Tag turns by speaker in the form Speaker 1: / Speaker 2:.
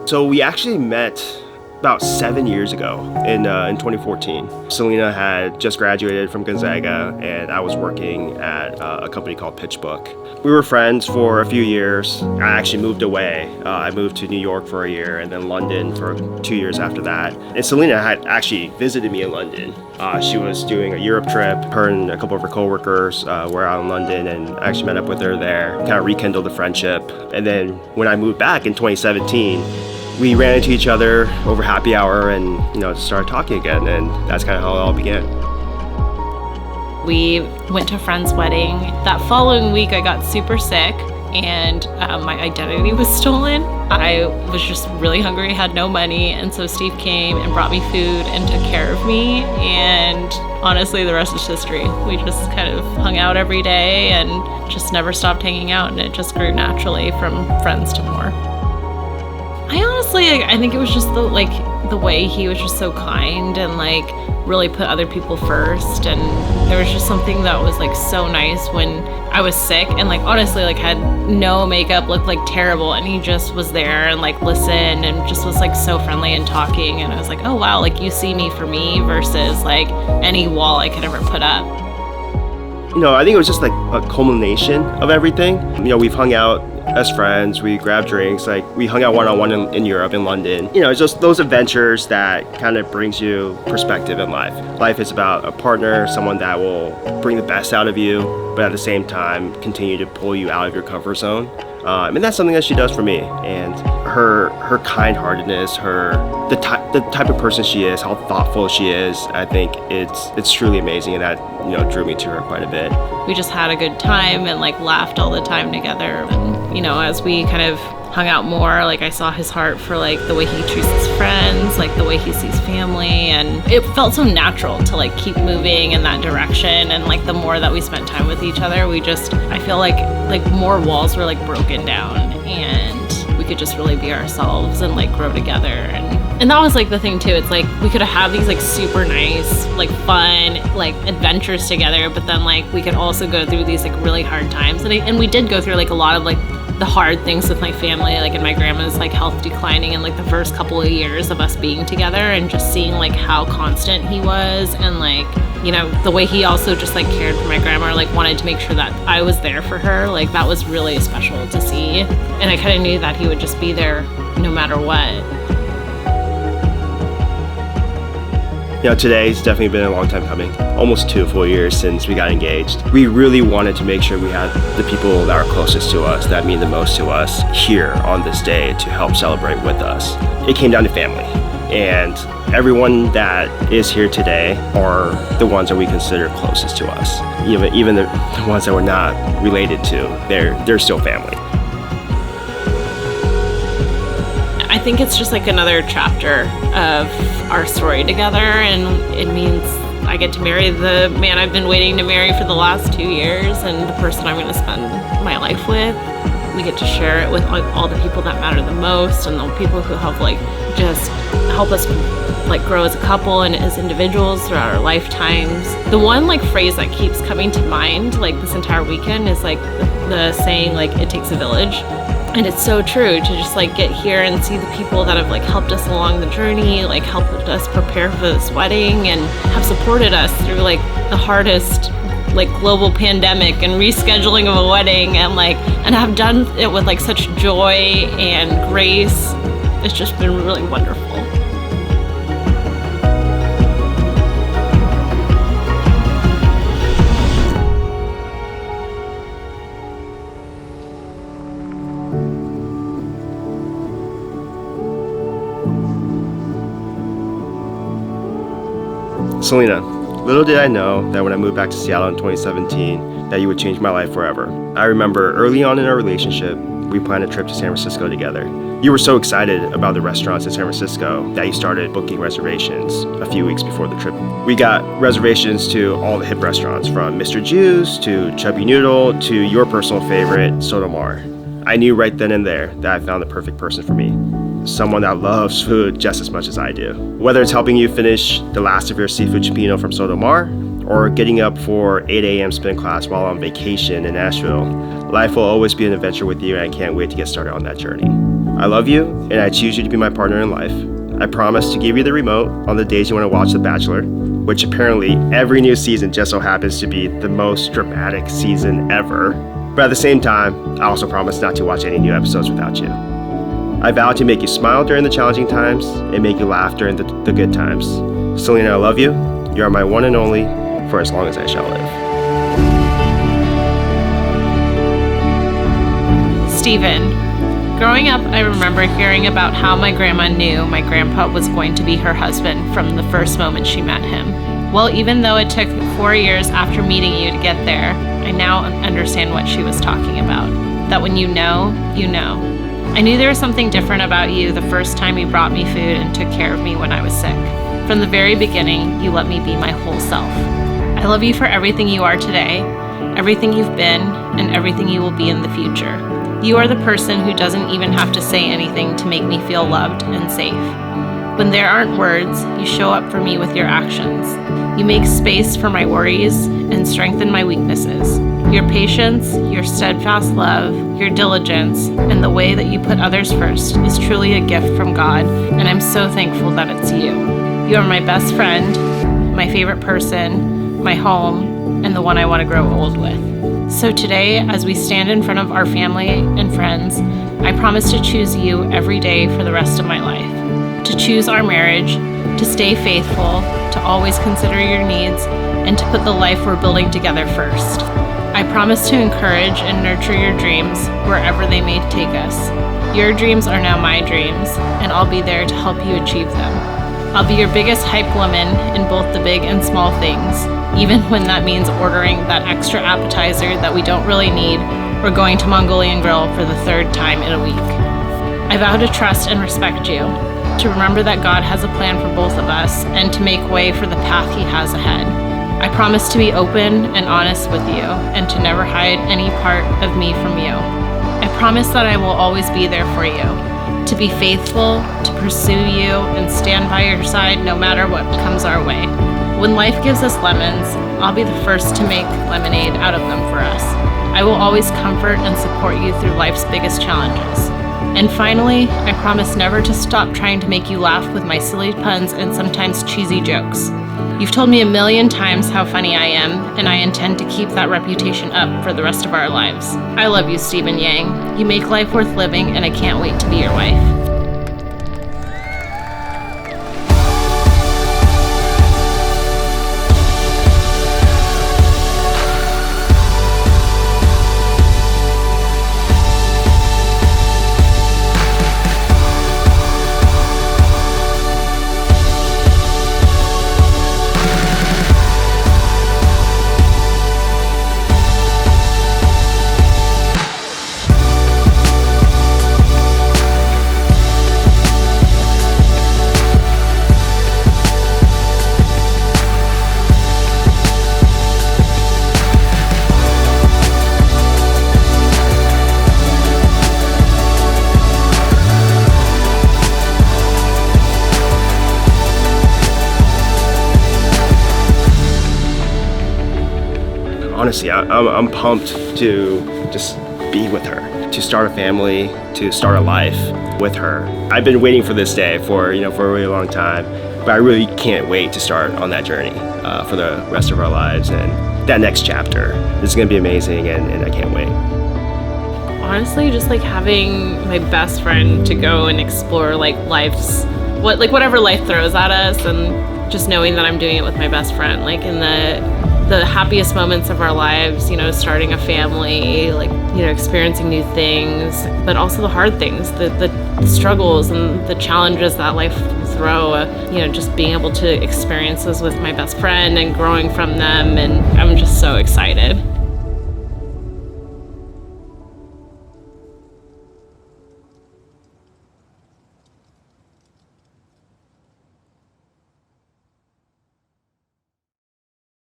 Speaker 1: So we actually met about 7 years ago in 2014. Selena had just graduated from Gonzaga, and I was working at a company called PitchBook. We were friends for a few years. I actually moved away. I moved to New York for a year and then London for 2 years after that. And Selena had actually visited me in London. She was doing a Europe trip. Her and a couple of her coworkers were out in London, and I actually met up with her there, kind of rekindled the friendship. And then when I moved back in 2017, we ran into each other over happy hour and, started talking again, and that's kind of how it all began.
Speaker 2: We went to a friend's wedding. That following week, I got super sick, and my identity was stolen. I was just really hungry, had no money, and so Steve came and brought me food and took care of me, and honestly, the rest is history. We just kind of hung out every day and just never stopped hanging out, and it just grew naturally from friends to more. I think it was just the way he was just so kind and really put other people first, and there was just something that was so nice when I was sick and honestly had no makeup, looked terrible, and he just was there and listened and just was so friendly and talking, and I was oh wow, you see me for me versus any wall I could ever put up.
Speaker 1: I think it was just a culmination of everything. We've hung out as friends, we grabbed drinks, we hung out one-on-one in Europe, in London. It's just those adventures that kind of brings you perspective in life. Life is about a partner, someone that will bring the best out of you, but at the same time continue to pull you out of your comfort zone. And that's something that she does for me. And her kind-heartedness, the type of person she is, how thoughtful she is, I think it's truly amazing, and that drew me to her quite a bit.
Speaker 2: We just had a good time and laughed all the time together. And as we kind of hung out more, I saw his heart for the way he treats his friends, the way he sees family, and it felt so natural to keep moving in that direction. And the more that we spent time with each other, I feel like more walls were broken down, and we could just really be ourselves and grow together. And that was the thing too. It's we could have these super nice, fun, adventures together, but then we could also go through these really hard times. And we did go through a lot of the hard things with my family, and my grandma's health declining, and the first couple of years of us being together, and just seeing how constant he was, and the way he also just cared for my grandma, wanted to make sure that I was there for her. That was really special to see, and I kind of knew that he would just be there no matter what.
Speaker 1: Today's definitely been a long time coming. Almost 2 full years since we got engaged. We really wanted to make sure we had the people that are closest to us, that mean the most to us, here on this day to help celebrate with us. It came down to family. And everyone that is here today are the ones that we consider closest to us. Even the ones that we're not related to, they're still family.
Speaker 2: I think it's just another chapter of our story together, and it means I get to marry the man I've been waiting to marry for the last 2 years, and the person I'm going to spend my life with. We get to share it with all the people that matter the most, and the people who help just help us grow as a couple and as individuals throughout our lifetimes. The one phrase that keeps coming to mind this entire weekend is the saying it takes a village. And it's so true to just get here and see the people that have helped us along the journey, helped us prepare for this wedding, and have supported us through the hardest global pandemic and rescheduling of a wedding, and have done it with such joy and grace. It's just been really wonderful.
Speaker 1: Selena, little did I know that when I moved back to Seattle in 2017, that you would change my life forever. I remember early on in our relationship, we planned a trip to San Francisco together. You were so excited about the restaurants in San Francisco that you started booking reservations a few weeks before the trip. We got reservations to all the hip restaurants, from Mr. Juice to Chubby Noodle to your personal favorite, Sotomar. I knew right then and there that I found the perfect person for me. Someone that loves food just as much as I do. Whether it's helping you finish the last of your seafood cioppino from Sotomar, or getting up for 8 a.m. spin class while on vacation in Nashville, life will always be an adventure with you, and I can't wait to get started on that journey. I love you, and I choose you to be my partner in life. I promise to give you the remote on the days you want to watch The Bachelor, which apparently every new season just so happens to be the most dramatic season ever. But at the same time, I also promise not to watch any new episodes without you. I vow to make you smile during the challenging times and make you laugh during the good times. Selena, I love you. You are my one and only for as long as I shall live.
Speaker 2: Steven. Growing up, I remember hearing about how my grandma knew my grandpa was going to be her husband from the first moment she met him. Well, even though it took 4 years after meeting you to get there, I now understand what she was talking about. That when you know, you know. I knew there was something different about you the first time you brought me food and took care of me when I was sick. From the very beginning, you let me be my whole self. I love you for everything you are today, everything you've been, and everything you will be in the future. You are the person who doesn't even have to say anything to make me feel loved and safe. When there aren't words, you show up for me with your actions. You make space for my worries and strengthen my weaknesses. Your patience, your steadfast love, your diligence, and the way that you put others first is truly a gift from God, and I'm so thankful that it's you. You are my best friend, my favorite person, my home, and the one I want to grow old with. So today, as we stand in front of our family and friends, I promise to choose you every day for the rest of my life. To choose our marriage, to stay faithful, to always consider your needs, and to put the life we're building together first. I promise to encourage and nurture your dreams wherever they may take us. Your dreams are now my dreams, and I'll be there to help you achieve them. I'll be your biggest hype woman in both the big and small things, even when that means ordering that extra appetizer that we don't really need or going to Mongolian Grill for the 3rd time in a week. I vow to trust and respect you, to remember that God has a plan for both of us and to make way for the path He has ahead. I promise to be open and honest with you and to never hide any part of me from you. I promise that I will always be there for you, to be faithful, to pursue you, and stand by your side no matter what comes our way. When life gives us lemons, I'll be the first to make lemonade out of them for us. I will always comfort and support you through life's biggest challenges. And finally, I promise never to stop trying to make you laugh with my silly puns and sometimes cheesy jokes. You've told me 1,000,000 times how funny I am, and I intend to keep that reputation up for the rest of our lives. I love you, Stephen Yang. You make life worth living, and I can't wait to be your wife.
Speaker 1: Honestly, I'm pumped to just be with her, to start a family, to start a life with her. I've been waiting for this day for a really long time, but I really can't wait to start on that journey for the rest of our lives, and that next chapter is going to be amazing, and I can't wait.
Speaker 2: Honestly, just like having my best friend to go and explore whatever life throws at us, and just knowing that I'm doing it with my best friend, like in the happiest moments of our lives, starting a family, experiencing new things, but also the hard things, the struggles and the challenges that life will throw, just being able to experience those with my best friend and growing from them. And I'm just